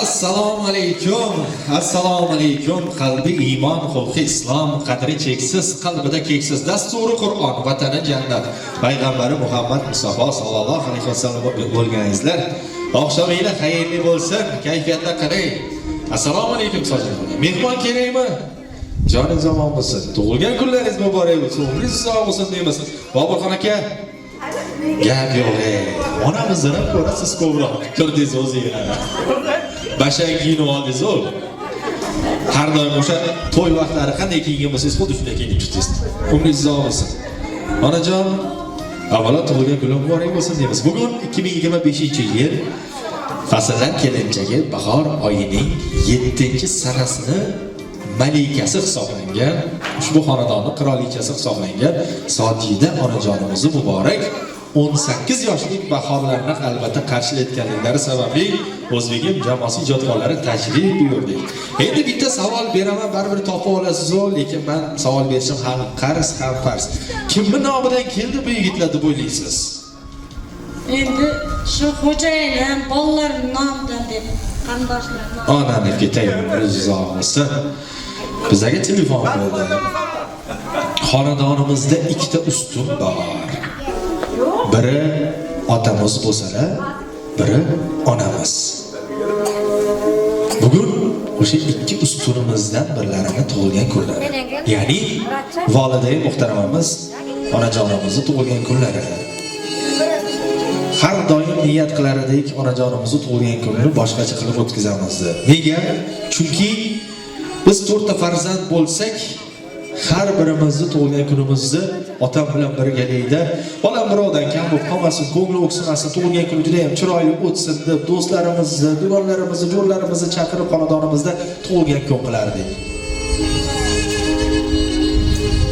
Assalomu alaykum. Assalomu alaykum. Qalbi iymon, xulqi islom, qadri cheksiz, qalbida keksiz dasturi Qur'on, vatani jannat. Payg'ambari Muhammad Mustafa sallallohu alayhi vasallam bo'lganingizlar. Oqshominglar xayrli bo'lsin, kayfiyatda qarang. Assalomu alaykum so'zinglar. Mehmon kerakmi? Joningiz omon bo'lsin. Tug'ilgan kunlaringiz muborak bo'lsin. Umringiz uzoq bo'lsin deymiz. Boburxon aka, gap yo'q. Onamizdan ko'rasiz ko'proq. Ko'rdingiz o'zingiz. Bashang kiyinib oldingiz o'l. Har doim o'sha to'y vaqtlari qanday kiyingan bo'lsangiz, xuddi shunday kiyinib chiqdingiz. Umringiz uzoq bo'lsin. Onajon, avvalo tug'ilgan kunim muborak bo'lsin deymiz. Bugun 2025-yil fasldan kelinchagi bahor oyining 7-sanasini malikasi hisoblangan, ushbu xonadonning qirolichasi hisoblangan Sojida onajonimiz muborak 18 yoshlik bahorlarni albatta qarshilayotganliklari sababli O'zbegim jamoasi ijodkorlari tashrif buyurdik. Endi bitta savol beraman, baribir topib olasiz-ku, lekin men savol berishim ham qarz, ham farz. Kimning nomidan keldi bu yigitlar deb o'ylaysiz? Endi shu xo'jayinim, bolalarning nomidan deb qarindoshlar nomidan. Onaniki tayyorimiz uzoq bo'lsin. Bizga telefon bo'ldi. Xonadonimizda ikkita ustun bor. Biri otamiz bo'lsa-da, biri onamiz. Bugun o'sha ikki ustunimizdan birlarini tug'ilgan kunlari. Ya'ni voliday muhtaramamiz onajonimizni tug'ilgan kunlari. Har doim niyat qilar edik onajonimizni tug'ilgan kunini boshqacha qilib o'tkazamiz. Nega? Chunki biz 4 ta farzand bo'lsak, har birimizni tug'ilgan kunimizni otam bilan birgalikda, bolam birovdan kam bo'lib qolmasin, ko'ngli o'ksimasin, tug'ilgan kuni juda ham chiroyli o'tsin deb do'stlarimizni, dugonlarimizni, jo'rlarimizni chaqirib xonadonimizda tug'ilgan kun qilardik.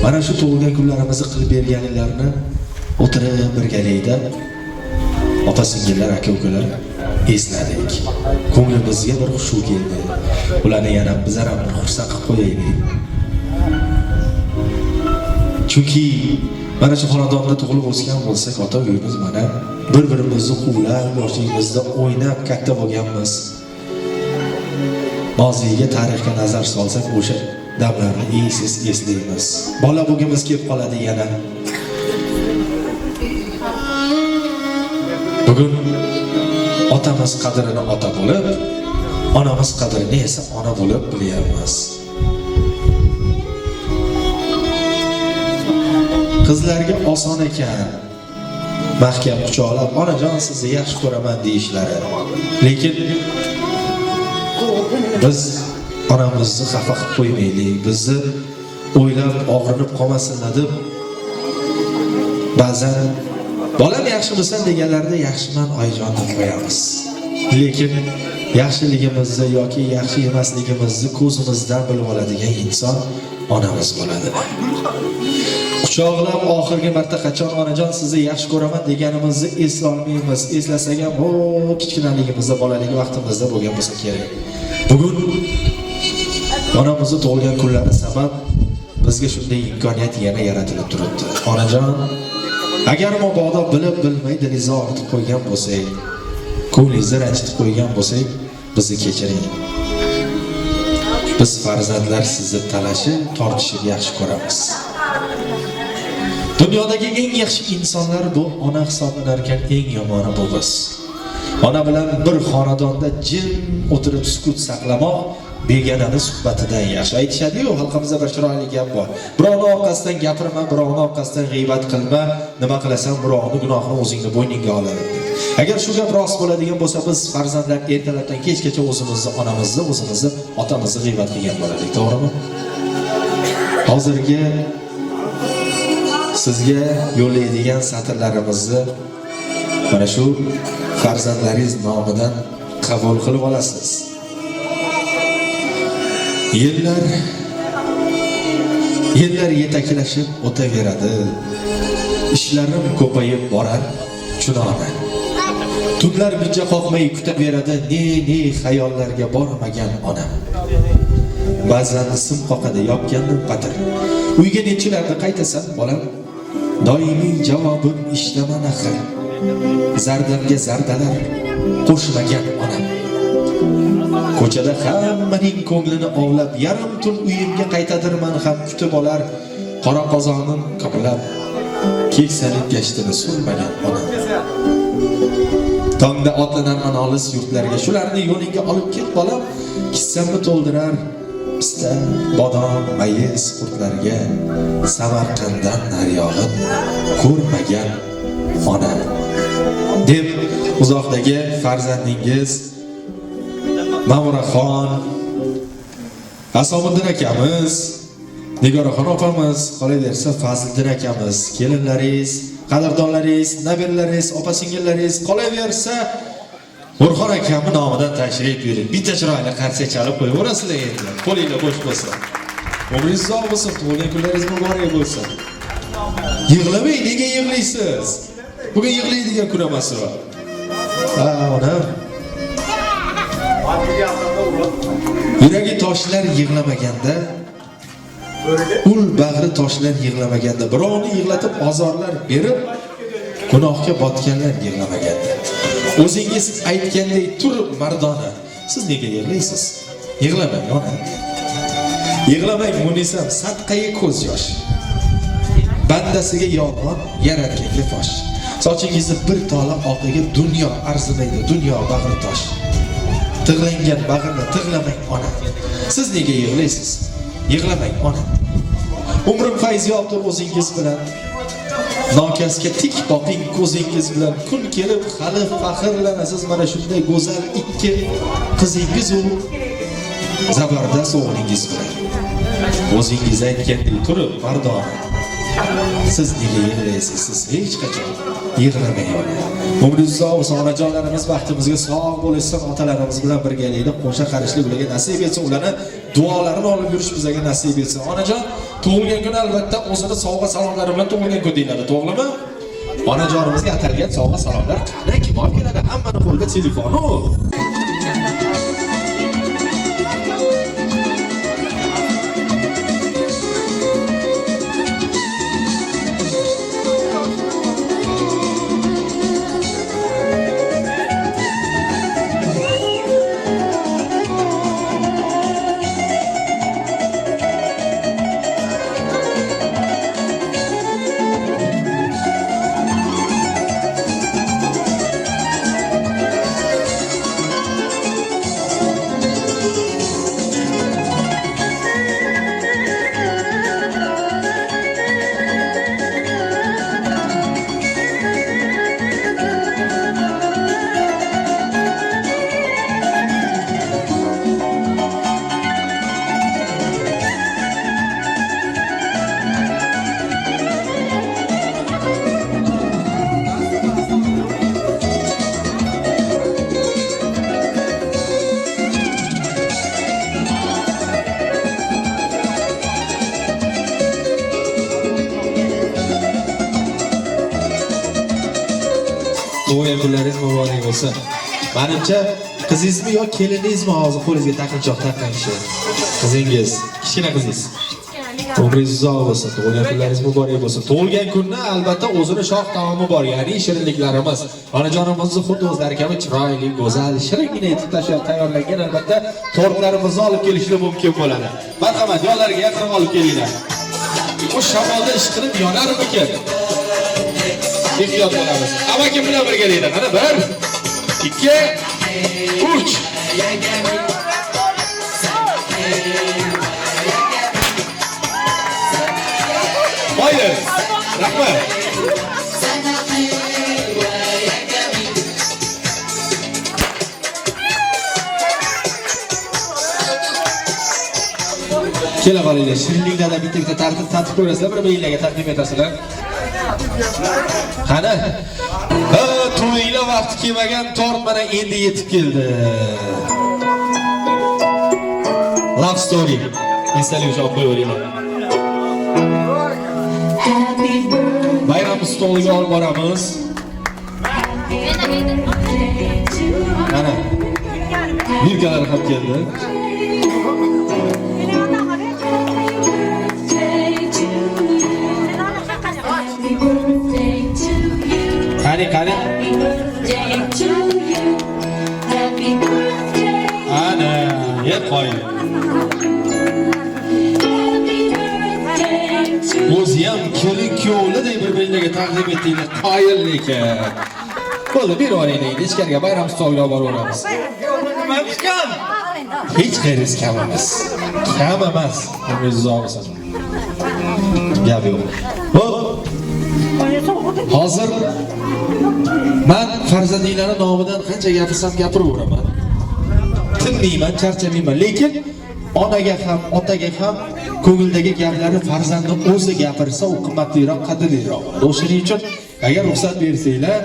Mana shu tug'ilgan kunlarimizni qilib berganliklarini o'tirib birgalikda opa-singillar, aka-ukalar esladik. Ko'nglimizga bir xushlik keldi. Ularni yana bizlar ham xursand qilib qo'yaylik. Chunki mana shu xonadonda tug'ilib o'sgan bo'lsak, ota uyimiz mana bir-birimizni quvlab, yoshligimizda o'ynab katta bo'lganmiz. Moziga, tarixga nazar solsak, o'sha damlarni eslaymiz. Bola bo'lgimiz kelib qoladi yana. Bugun otamiz qadrini ota bo'lib, onamiz qadrini esa ona bo'lib bilyapmiz. Qizlarga oson ekan mahkam quchoqlab, onajon sizni yaxshi ko'raman deyishlari. Lekin biz onamizni xafa qilib qo'ymaylik, bizni o'ylab og'rinib qolmasinlar deb ba'zan bolam yaxshi bo'lsin deganlarda yaxshiman oyijon deb qo'yamiz. Lekin yaxshiligimizni yoki yaxshi emasligimizni ko'zimizdan bilib oladigan inson onamiz bo'ladi. Quchoqlab oxirgi marta qachon onajon sizni yaxshi ko'raman deganimizni esla olmaymiz. Eslasak ham kichkinaligimizda, bolalik vaqtimizda bo'lgan bo'lsa kerak. Bugun onamizni tug'ilgan kunlari sabab bizga shunday imkoniyat yana yaratilib turibdi. Onajon, agar mabodo bilib bilmay dilingizni og'ritib qo'ygan bo'lsak, ko'nglingizni ranjitib qo'ygan bo'lsak, bizni kechiring. Biz farzandlar sizni talashib, tortishib yaxshi ko'ramiz. Dunyodagi eng yaxshi insonlar bu ona hisoblanar ekan, eng yomoni bu biz. Ona bilan bir xonadonda jim o'tirib sukut saqlamoq begonani suhbatidan yaxshi. Aytishadi-ku, xalqimizda bir chiroyli gap bor. Birovning orqasidan gapirma, birovning orqasidan g'iybat qilma, nima qilasan birovning gunohini o'zingni bo'yningga oladi. Agar shu gap rost bo'ladigan bo'lsa, biz farzandlar ertalabdan kechgacha o'zimizni onamizni, o'zimizni otamizni g'iybat qilgan bo'lardik, to'g'rimi? Hozirgi sizga yo'llaydigan satrlarimizni mana shu farzandlaringiz nomidan qabul qilib olasiz. Yillar yetaklashib o'taveradi. Ishlarim ko'payib borar chunona. Tunlar mijja qoqmay kutaveradi, ne xayollarga bormagan onam. Ba'zan sim qoqadi, yopgandim patir. Uyga nechilarda qaytasan, bolam? Doimiy javobim ishlaman axir. Zardamga zardalar qo'shmagan onam. Ko'chada hammaning ko'nglini ovlab, yarim tun uyimga qaytadirman ham kutib olar. Qora qozonim ko'plab, keksalik gashtini surmagan ona. Tongda otlanarman olis yurtlarga, shularni yo'lingga olib ket bolam, kissamni to'ldirar pista, bodom, mayiz qurtlarga. Samarqanddan naryog'in ko'rmagan ona. Deb uzoqdagi farzandingiz Ma'muraxon, Asomiddin akamiz, Nigoraxon opamiz, qolaversa Fazliddin akamiz, kelinlaringiz, qadrdonlaringiz, nabiralaringiz, opa-singillaringiz, qolaversa Burxon akamning nomidan tashrif buyuring. Bitta chiroyli qarsak chalib qo'yaverasizlar endi. Qo'linglar bo'sh bo'lsa. Umringiz uzoq bo'lsin, tug'ilgan kunlaringiz muborak bo'lsin. Yig'lamang, nega yig'laysiz? Bugun yig'laydigan kun emas bu. Ha, onam. Yuragi toshlar yig'lamaganda, ul bag'ri toshlar yig'lamaganda, birovni yig'latib ozorlar berib, gunohga botganlar yig'lamaganda. O'zingiz aytgandek turib mardona, siz nega yig'laysiz? Yig'lamang, ona. Yig'lamang, munisam, sadqaga ko'z yosh. Bandasiga yolg'on, yaratganga fosh. Sochingizni bir tola oqiga dunyo arzimaydi, dunyo bag'ri tosh. Tig'langan bag'rni tig'lamang, ona. Siz nega yig'laysiz? Yig'lamang, ona. Umrim fayziyobdir o'zingiz bilan. Nokasga tik boqing ko'zingiz bilan. Kun kelib hali faxrlanasiz mana shunday go'zal ikki qizingiz u zabardast o'g'lingiz bilan. O'zingiz aytgandek turib mardona. Siz nega yig'laysiz? Siz hech qachon yig'lamang. Umringiz uzoq bo'lsin, onajonlarimiz baxtimizga sog' bo'lsin, otalarimiz bilan birgalikda qo'sha qarishlik ularga nasib etsin, ularni duolarini olib yurish bizga nasib etsin. Onajon, tug'ilgan kun albatta o'zini sovg'a salomlari bilan tug'ilgan kun deyiladi, to'g'rimi? Onajonimizga atalgan sovg'a salomlar qanday kim olib keladi? Hammani qo'lida telefoni. Tug'ilgan kunlaringiz muborak bo'lsin. Menimcha qizingizmi yo keliningizmi hozir qo'lingizga taqinchoq taqqanchi? Qizingiz, kichkina qizingiz. Umringiz uzoq bo'lsin, tug'ilgan kunlaringiz muborak bo'lsin. Tug'ilgan kunni albatta o'zini shoh taomi bor, ya'ni shirinliklarimiz. Onajonimizni xuddi o'zlari kabi chiroyli, go'zal, shiringina etib tayyorlangan albatta tortlarimizni olib kelishlar mumkin bo'ladi. Marhamat, yonlariga yaqin olib kelinglar. Bu shamolda ish qilib yonarmikan? Ehtiyot bo'lamiz. Amakim bilan birgalikda. Mana 1, 2, 3. Mayli. Rahmat. Kela qolinglar. Shirinliklardan bitta tartib ko'rasizlar, bir-biringlarga taqdim etasizlar. Qani? To'ylar vaqti kelmagan tort mana endi yetib keldi. Love story. Esali o'sha qo'yaveringlar. Bayram stoliga olib boramiz. Mana. Birgalar ham keldi. Qani. Ana. qoyil. O'zi ham kelin kuyovliday bir-birlariga taqdim etdinglar. Qoyil lekin. Bo'ldi, bir olaylik. Ichkariga bayram stoliga borib olamiz. Hech qayerisi kam emas. Kam emas. O'zingiz uzoqsiz. Gap yo'q. Hozir men farzandinglarning nomidan qancha gapirsam gapiraveraman. Tinmayman, charchamayman, lekin onaga ham, otaga ham ko'ngildagi gaplarni farzandi o'zi gapirsa, u qimmatliroq, qadrliroq. O'shaning uchun agar ruxsat bersanglar,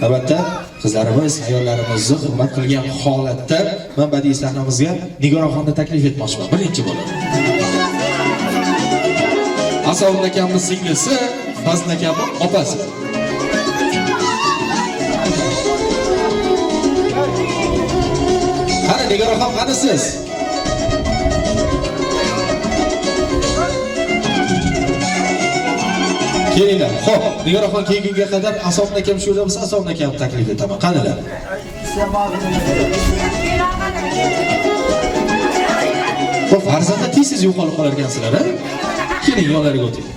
albatta qizlarimiz, ayollarimizni hurmat qilgan holatda men badiiy sahnamizga Nigoraxonni taklif etmoqchiman. Birinchi bo'lib. Asovun akamning singlisi, Fazl akamning opasi. Qani Nigoraxon, qani siz? Kelinglar. Xo'p, Nigoraxon kelgunga qadar Asovun akam shu yerda bo'lsa, Asovun akam taklif etaman. Qanilar? Xo'p, farzandda tez yo'qolib qolar ekansizlar, ha? Keling, yo'llariga o'ting.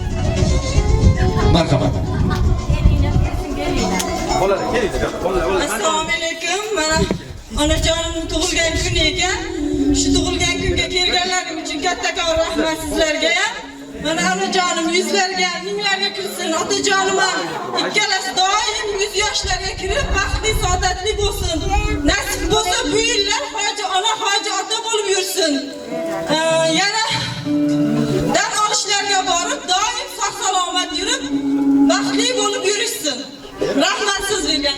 Marhamat. Assalomu alaykum. Mana onajonimning tug'ilgan kuni ekan. Shu tug'ilgan kunga kelganlaring uchun kattakon rahmat sizlarga. Mana onajonim yuzlarga, minglarga kirsin. Otajonim ham ikkalasi doim 100 yoshlarga kirib, baxtli, saodatli bo'lsin. Nasib bo'lsa bu yillar hoji ona, hoji ota bo'lib yursin. Yana dam olishlarga borib, doim sog' salomat yurib, baxtli bo'lib yurishsin. Rahmat sizlarga.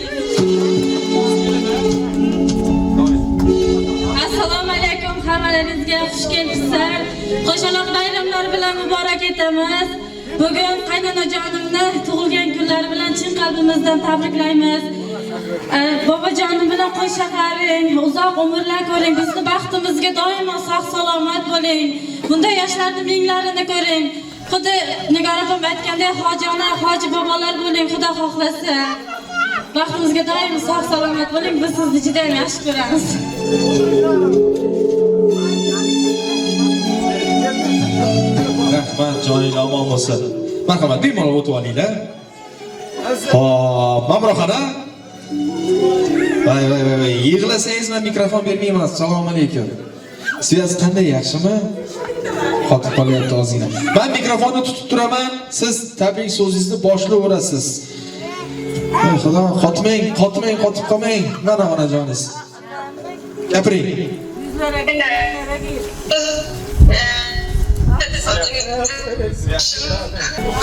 Assalomu alaykum, hammalaringizga xush kelibsizlar. Qo'shaloq bayramlar bilan muborak etamiz. Bugun qaynonajonimni tug'ilgan kunlari bilan chin qalbimizdan tabriklaymiz. Bobojonim bilan qo'sha qaring, uzoq umrlar ko'ring, bizni baxtimizga doimo sog' salomat bo'ling. Bunday yoshlarning minglarini ko'ring. Xuddi Nigora opam aytgandek, hojona, hoji bobolar bo'ling, Xudo xohlasa. Baxtimizga doim sog' salomat bo'ling. Biz sizni juda ham yaxshi ko'ramiz. Rahmat, joyinglar omon bo'lsin. Marhamat, bemalol o'tib olinglar. Xo'p, Mamroxona. Voy, yig'lasangiz men mikrofon bermayman. Assalomu alaykum. Siz qanday, yaxshimi? Qotib qolyapti ozgina. Men mikrofonni tutib turaman, siz tabrik so'zingizni boshlayverasiz. Ey Xudo, qotmang, qotib qolmang. Mana onajoningiz. Gapiring.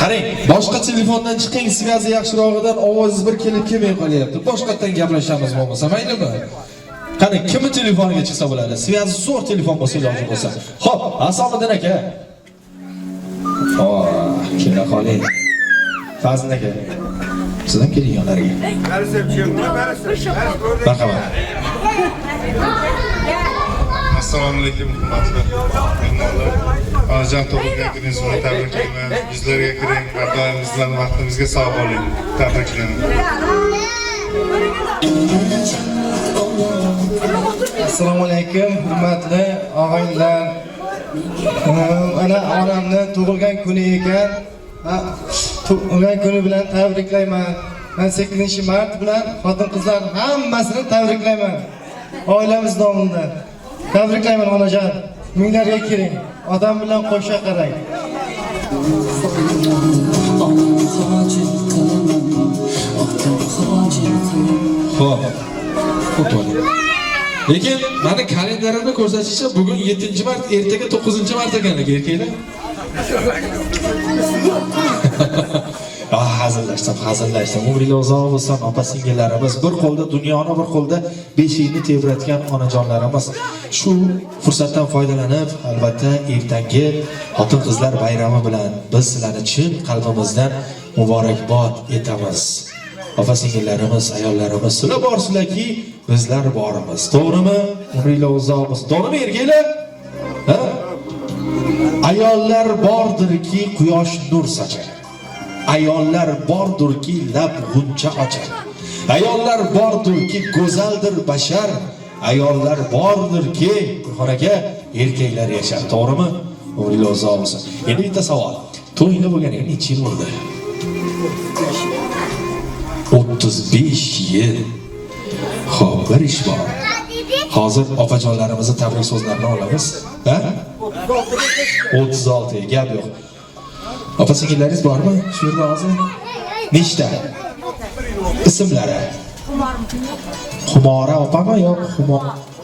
Qarang, boshqa telefondan chiqing, sviyazi yaxshirog'idan ovozingiz bir kelib kelmay qolyapti. Boshqatdan gaplashamiz bo'lmasa, maylimi? Qani, kimni telefoniga chiqsa bo'ladi? Sviyazi zo'r telefon bo'lsa iloji bo'lsa. Xo'p, Asomidin aka. Kela qoling. Fazl aka. Siz ham keling yonlariga. Marhamat. Assalomu alaykum, hurmatli mehmonlar. Onajon tug'ilgan kuningiz bilan tabriklayman. Yuzlarga kiring, bardoimimiz bilan vaqtimizga sog' bo'ling. Tabriklayman. Assalomu alaykum, hurmatli og'aynilar. Ana onamni tug'ilgan kuni ekan. Tug'ilgan kuni bilan tabriklayman. Men 8-mart bilan xotin-qizlar hammasini tabriklayman. Oilamiz nomidan. Tabriklayman onajon. Minglarga kiring. Odam bilan qo'sha qarang. Xo'p. Lekin meni kalendarimda ko'rsatishicha bugun 7-mart, ertaga 9-mart ekan erkaklar. Hazillashdim. Umringiz uzoq bo'lsin, opa-singillarimiz. Bir qo'lda dunyoni, bir qo'lda beshikni tebratgan onajonlarimiz. Shu fursatdan foydalanib, albatta ertangi xotin-qizlar bayrami bilan biz sizlarni chin qalbimizdan muborakbod etamiz. Opa-singillarimiz, ayollarimiz, sizlar borsizlarki, bizlar borimiz. To'g'rimi? Umringiz uzoq bo'lsin. To'g'rimi erkaklar? Ha? Ayollar bordirki, quyosh nur sochar. Ayollar bordurki lab g'uncha ochar. Ayollar bordurki go'zaldir bashar. ayollar bordirki, Burxon aka, erkaklar yashar, to'g'rimi? Umringiz uzoq bo'lsin. Endi bitta savol. To'yingda bo'lganiga necha yil bo'ldi? 35 yil. Xo'p, bir ish bor. Hozir opajonlarimizni tabrik so'zlarini olamiz. Ha? 36, gap yo'q. Opa singillarimiz bormi? Shu yerda hozir. Nechta? Ismlari? Xumora opami yo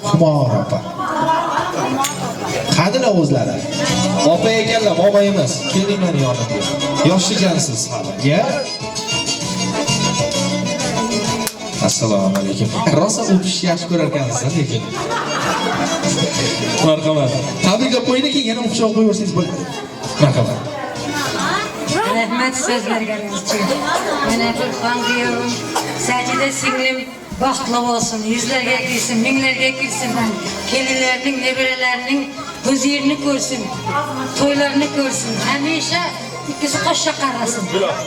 Xumora opa? Qadila o'zlari. Opa ekanlar, momo emas. Keling meni yonimga. Yosh ekansiz hali, ya? Assalomu alaykum. Rosa o'pish yaxshi ko'rar ekansiz, lekin. Marhamat. Tabriklab qo'ying, keyin yana o'pish qo'yaversangiz bo'ladi. Marhamat. Rahmat so'zlarganingiz uchun. Mana Burxon kuyovim, Sajida singlim baxtli bo'lsin, yuzlarga kirsin, minglarga kirsin. Kelinlarning, nebaralarning ko'zlarini ko'rsin, to'ylarini ko'rsin. Hamisha ikkisi qo'shqa qarasin.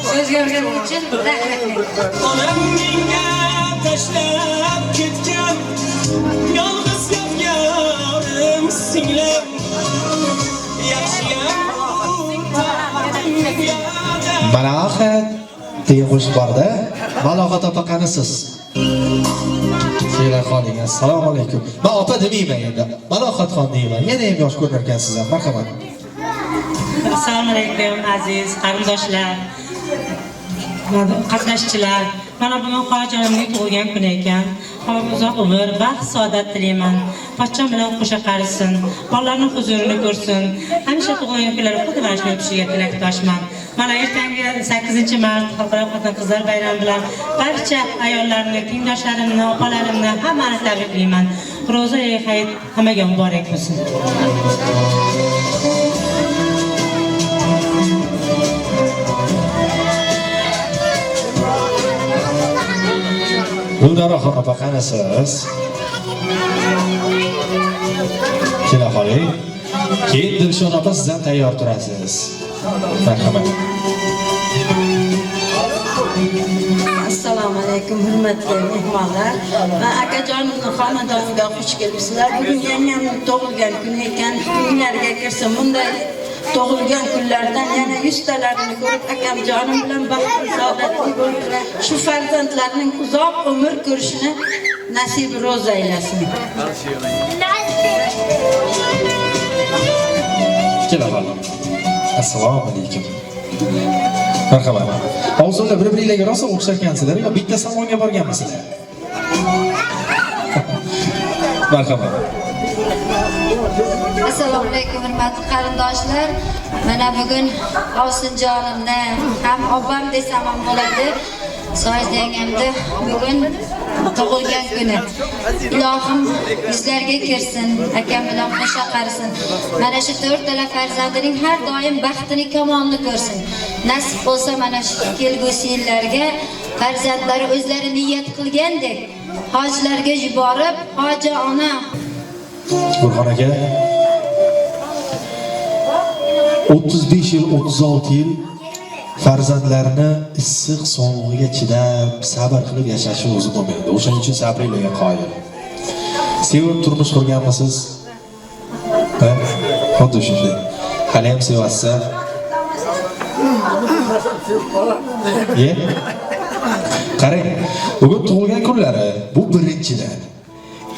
So'zga o'rganing uchun rahmat. Onam menga tashlab ketgan, yolg'iz yotganim singlim. Yaxshiyam Malohat degan qo'shiq borda. Malohat opa qanisiz? Kelar xoling, assalomu alaykum. Men opa demayman endi. Malohatxon deyman. Yana ham yosh ko'rinar ekansiz ham. Marhamat. Assalomu alaykum aziz qarindoshlar, qatnashchilar. Mana bugun xolajonimning tug'ilgan kuni ekan. Uzoq umr, baxt, saodat tilayman. Pochcham bilan qo'sha qarisin, bolalarning huzurini ko'rsin. Hamisha tug'ilgan kunlari xuddi mana shunday o'tishiga tilakdoshman. Mana ertangi 8-mart xalqaro xotin-qizlar bayrami bilan barcha ayollarni, tengdoshlarimni, opalarimni hammani tabriklayman. Ro'za-i hayit hammaga muborak bo'lsin. Guldaroxon opa qanisiz? Kela qoling. Keyin Dilshon opa siz ham tayyor turasiz. Marhamat. Assalomu alaykum hurmatli mehmonlar. Va akajonimning xonadoniga xush kelibsizlar. Bugun yangamning tug'ilgan kuni ekan. Kunlarga kirsa bunday tug'ilgan kunlardan yana 100 talarini ko'rib akamjonim bilan baxtli saodatli bo'lib, shu farzandlarning uzoq umr ko'rishini nasib ro'za aylasin. Kela qoling. Assalomu alaykum. Marhamat. Hozirlar bir-biringizga rosa o'xsharkansizlar, yo bitta salonga borganmisizlar? Marhamat. Assalomu alaykum hurmatli qarindoshlar. Mana bugun Ovsinjonimni ham opam desam ham bo'ladi. Soyid yangamni bugun tug'ilgan kuni. Ilohim yuzlarga kirsin, akam bilan qo'sha qarisin. Mana shu 4 tala farzandining har doim baxtini, kamolini ko'rsin. Nasib bo'lsa mana shu kelgusi yillarga farzandlari o'zlari niyat qilgandek hojlarga yuborib, hoji ona Burxon aka 35 yil, 36 yil farzandlarini issiq sovuqqa chidab, sabr qilib yashashi o'zi bo'lmaydi. O'shaning uchun sabriylarga qoyil. Sevib turmush qurganmisiz? Ha? Xuddi shunday. Hali ham sevasiz. Ye? Qarang, bugun tug'ilgan kunlari bu birinchidan.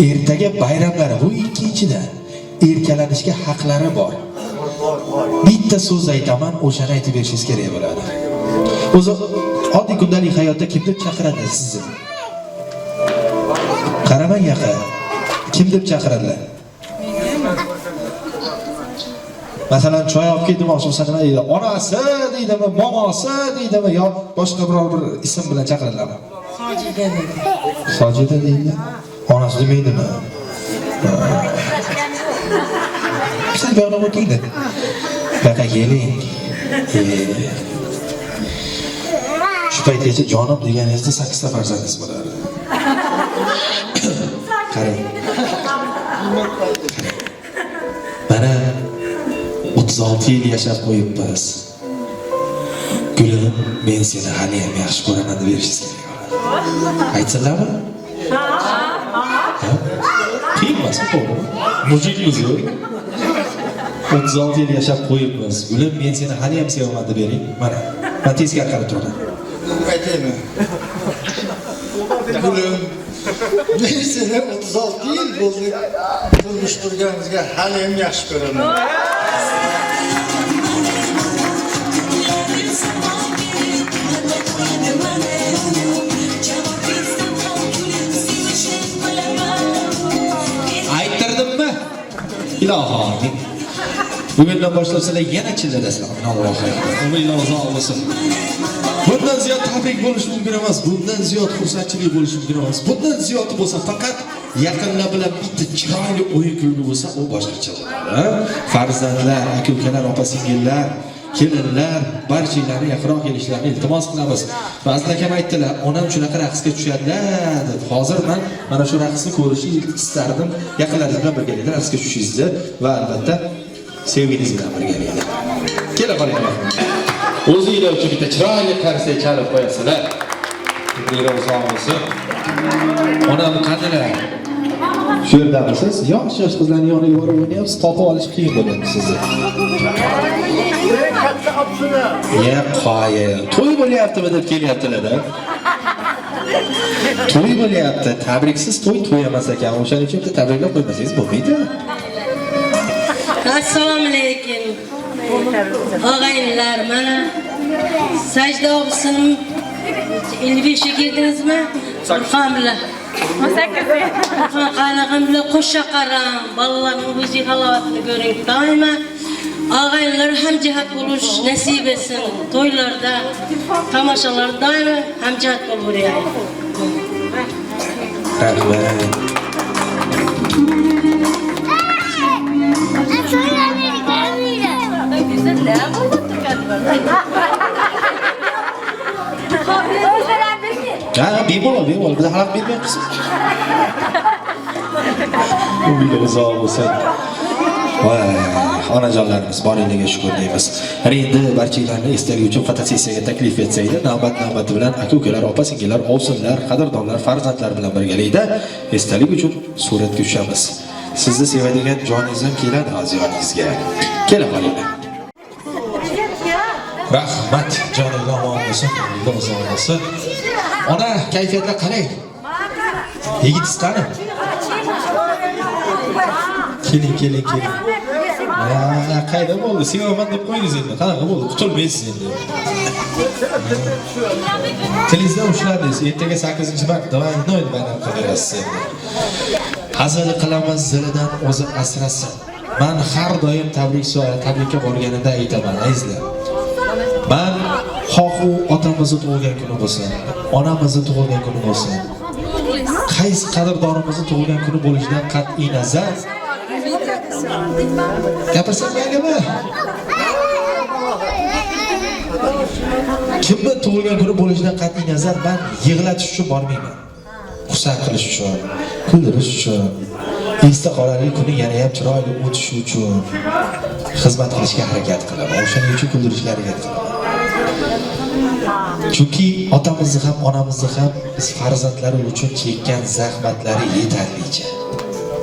Ertaga bayramlari bu ikkinchidan. Erkalanishga haqlari bor. Bitta so'z aytaman, o'shani aytib berishingiz kerak bo'ladi. O'zi oddiy kundalik hayotda kim deb chaqiradi sizni? Qaramang yaqa. Kim deb chaqiradilar? Masalan, choy olib keldim, o'shimsa nima deydi? Onasi deydimi, momosi deydimi yo boshqa biror bir ism bilan chaqiradilarmi? Sajida deydi. Sajida deydi. Onasi demaydimi? Sen bir yoqqa o'tingda. Baqa keling. Shu paytgacha jonim deganingizda 8 ta farzandingiz bo'lardi. Qarang. Mana 36 yil yashab qo'yibmiz. Gulim, men seni hali ham yaxshi ko'raman deb berishingiz kerak. Aytsinlarmi? Qiyinmasmi, to'g'rimi? Mujikmiz. 36 yil yashab qo'yibmiz. Gulim, men seni hali ham sevaman deb bering. Mana. Men teskari qarab turaman. Aytaymi? Gulim, men seni 36 yil bo'ldi turmush qurganimizga hali ham yaxshi ko'raman. Ayttirdimmi? Ilohim. Bugundan boshlab sizlar yana chilladasizlar. Allohga. Umidlar uzoq bo'lsin. Bundan ziyod tabrik bo'lishi mumkin emas. Bundan ziyod xursandchilik bo'lishi mumkin emas. Bundan ziyod bo'lsa faqat yaqinlar bilan bitta chiroyli o'yin kulgi bo'lsa, u boshqacha bo'ladi. Farzandlar, aka-ukalar, opa-singillar, kelinlar, barchalarni yaqinroq kelishlarini iltimos qilamiz. Ba'zi akam aytdilar, onam shunaqa raqsga tushadilar deb. Hozir men mana shu raqsni ko'rishni istardim. Yaqinlaringiz bilan birgalikda raqsga tushishingizni va albatta sevgingiz bilan birgalikda. Kela qolinglar. O'zingizlar uchun bitta chiroyli qarsak chalib qo'yasizlar. Umidlar uzoq bo'lsin. Onam qadilar. Shu yerdamisiz? Yosh qizlarning yoniga borib o'ynayapsiz, topib olish qiyin bo'ladi sizni. Ya qoyil. To'y bo'lyaptimi deb kelyaptilar-da. To'y bo'lyapti. Tabriksiz to'y emas ekan. O'shaning uchun bitta tabriklab qo'ymasangiz bo'lmaydi. Assalomu alaykum. Og'aynilar, mana sajda o'qisim 55 ga kirdingizmi? Alhamdulillah. 18. Qanaqam bilan qo'sha qaram, bolalarning o'zi halovatini ko'ring. Doimo og'aynilar hamjihat bo'lish nasib etsin. To'ylarda, tomoshalarda doimo hamjihat bo'laveraylik. Rahmat. Bemalol, biz xalaq bermayapmiz. Umidlar uzoq bo'lsin. Voy, onajonlarimiz boringlarga shukr deymiz. Endi barchalarni esdalik uchun fotosessiyaga taklif etsaydi, navbat-navbati bilan aka-ukalar, opa-singillar, ovsinlar, qadrdonlar, farzandlar bilan birgalikda esdalik uchun suratga tushamiz. Sizni sevadigan joningiz ham keladi aziyoningizga. Kela qolinglar. Rahmat, joninglar omon bo'lsin, umidlar uzoq bo'lsin. Ona kayfiyatlar qalay? Yigit qani? Keling. Qayda bo'ldi? Sevaman deb qo'yingiz endi. Qanaqa bo'ldi? Qutulmaysiz endi. Tilingizdan ushladingiz. Ertaga 8-marta doim bayram qilaverasiz endi. Hazil qilamiz, zilidan o'zi asrasin. Men har doim tabrikka borganimda aytaman, azizlar. Men xohu otamizni tug'ilgan kuni bo'lsin, onamizni tug'ilgan kuni bo'lsin, qaysi qadrdonimizni tug'ilgan kuni bo'lishidan qat'iy nazar gapirsam maylimi? Kimni tug'ilgan kuni bo'lishidan qat'iy nazar men yig'latish uchun bormayman. Xursand qilish uchun, kuldirish uchun, esda qolarli kuni yana ham chiroyli o'tishi uchun xizmat qilishga harakat qilaman. O'shaning uchun kuldirishga harakat qilaman. Chunki otamizni ham, onamizni ham biz farzandlari uchun chekkan zahmatlari yetarlicha.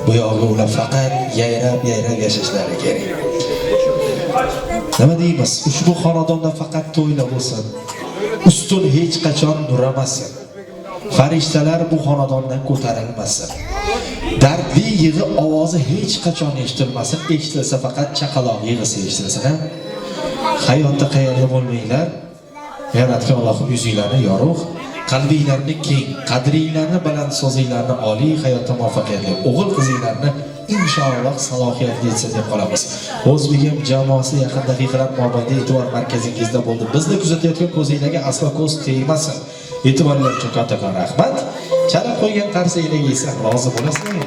Bu yog'i ular faqat yayrab yashashlari kerak. Nima deymiz? Ushbu xonadonda faqat to'ylar bo'lsin. Ustun hech qachon nuramasin. Farishtalar bu xonadondan ko'tarilmasin. Dardli yig'i ovozi hech qachon eshitilmasin. Eshitilsa faqat chaqaloq yig'isi eshitilsin. Hayotda qayerda bo'lmanglar. Yaratgan Allohim yuzinglarni yorug', qalbinglarni keng, qadringlarni baland, so'zinglarni oliy, hayotda muvaffaqiyatli o'g'il qizinglarni inshaalloh salohiyatga yetsa deb qolamiz. O'zbegim jamoasi yaqin daqiqalar mobaynida e'tibor markazingizda bo'ldi. Bizni kuzatayotgan ko'zinglarga aslo ko'z tegmasin. E'tiborlar uchun kattakon rahmat. Chalib qo'ygan qarsaklarga esa rozi bo'lasizmi?